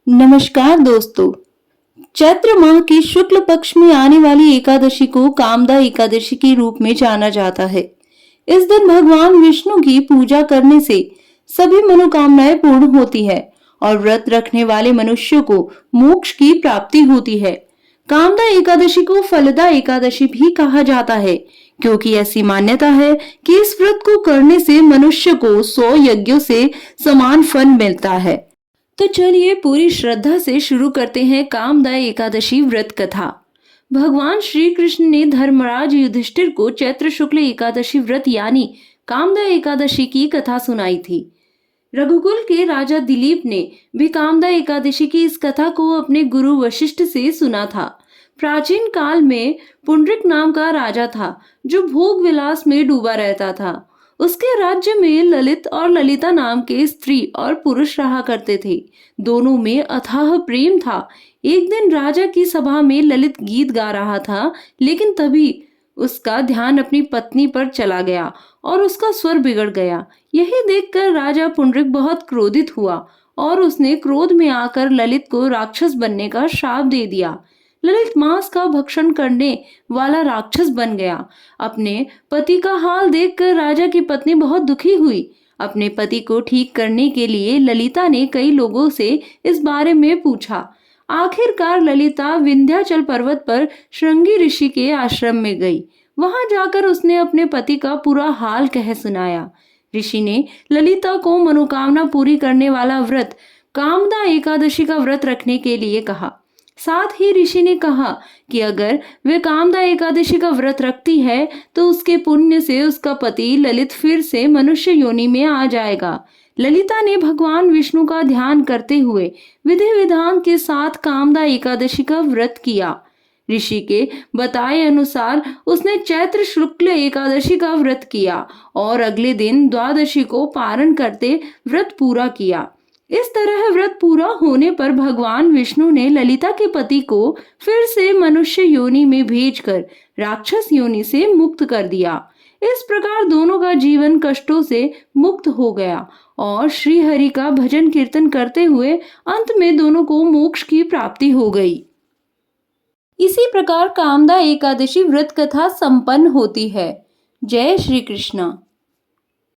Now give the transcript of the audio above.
नमस्कार दोस्तों। चैत्र माह की शुक्ल पक्ष में आने वाली एकादशी को कामदा एकादशी के रूप में जाना जाता है। इस दिन भगवान विष्णु की पूजा करने से सभी मनोकामनाएं पूर्ण होती है और व्रत रखने वाले मनुष्यों को मोक्ष की प्राप्ति होती है। कामदा एकादशी को फलदा एकादशी भी कहा जाता है, क्योंकि ऐसी मान्यता है कि इस व्रत को करने से मनुष्य को 100 यज्ञों से समान फल मिलता है। तो चलिए पूरी श्रद्धा से शुरू करते हैं कामदा एकादशी व्रत कथा। भगवान श्री कृष्ण ने धर्मराज युधिष्ठिर को चैत्र शुक्ल एकादशी व्रत यानी कामदा एकादशी की कथा सुनाई थी। रघुकुल के राजा दिलीप ने भी कामदा एकादशी की इस कथा को अपने गुरु वशिष्ठ से सुना था। प्राचीन काल में पुंडरिक नाम का राजा था जो भोग विलास में डूबा रहता था। उसके राज्य में ललित और ललिता नाम के स्त्री और पुरुष रहा करते थे। दोनों में अथाह प्रेम था। एक दिन राजा की सभा में ललित गीत गा रहा था, लेकिन तभी उसका ध्यान अपनी पत्नी पर चला गया और उसका स्वर बिगड़ गया। यही देखकर राजा पुंडरिक बहुत क्रोधित हुआ और उसने क्रोध में आकर ललित को राक्षस बनने का श्राप दे दिया। ललित मांस का भक्षण करने वाला राक्षस बन गया। अपने पति का हाल देखकर राजा की पत्नी बहुत दुखी हुई। अपने पति को ठीक करने के लिए ललिता ने कई लोगों से इस बारे में पूछा। आखिरकार ललिता विंध्याचल पर्वत पर श्रृंगी ऋषि के आश्रम में गई। वहां जाकर उसने अपने पति का पूरा हाल कह सुनाया। ऋषि ने ललिता को मनोकामना पूरी करने वाला व्रत कामदा एकादशी का व्रत रखने के लिए कहा। साथ ही ऋषि ने कहा कि अगर वे कामदा एकादशी का व्रत रखती है तो उसके पुण्य से उसका पति ललित फिर से मनुष्य योनि में आ जाएगा। ललिता ने भगवान विष्णु का ध्यान करते हुए विधि विधान के साथ कामदा एकादशी का व्रत किया। ऋषि के बताए अनुसार उसने चैत्र शुक्ल एकादशी का व्रत किया और अगले दिन द्वादशी को पारण करते व्रत पूरा किया। इस तरह व्रत पूरा होने पर भगवान विष्णु ने ललिता के पति को फिर से मनुष्य योनि में भेजकर राक्षस योनि से मुक्त कर दिया। इस प्रकार दोनों का जीवन कष्टों से मुक्त हो गया और श्री हरि का भजन कीर्तन करते हुए अंत में दोनों को मोक्ष की प्राप्ति हो गई। इसी प्रकार कामदा एकादशी व्रत कथा संपन्न होती है। जय श्री कृष्ण।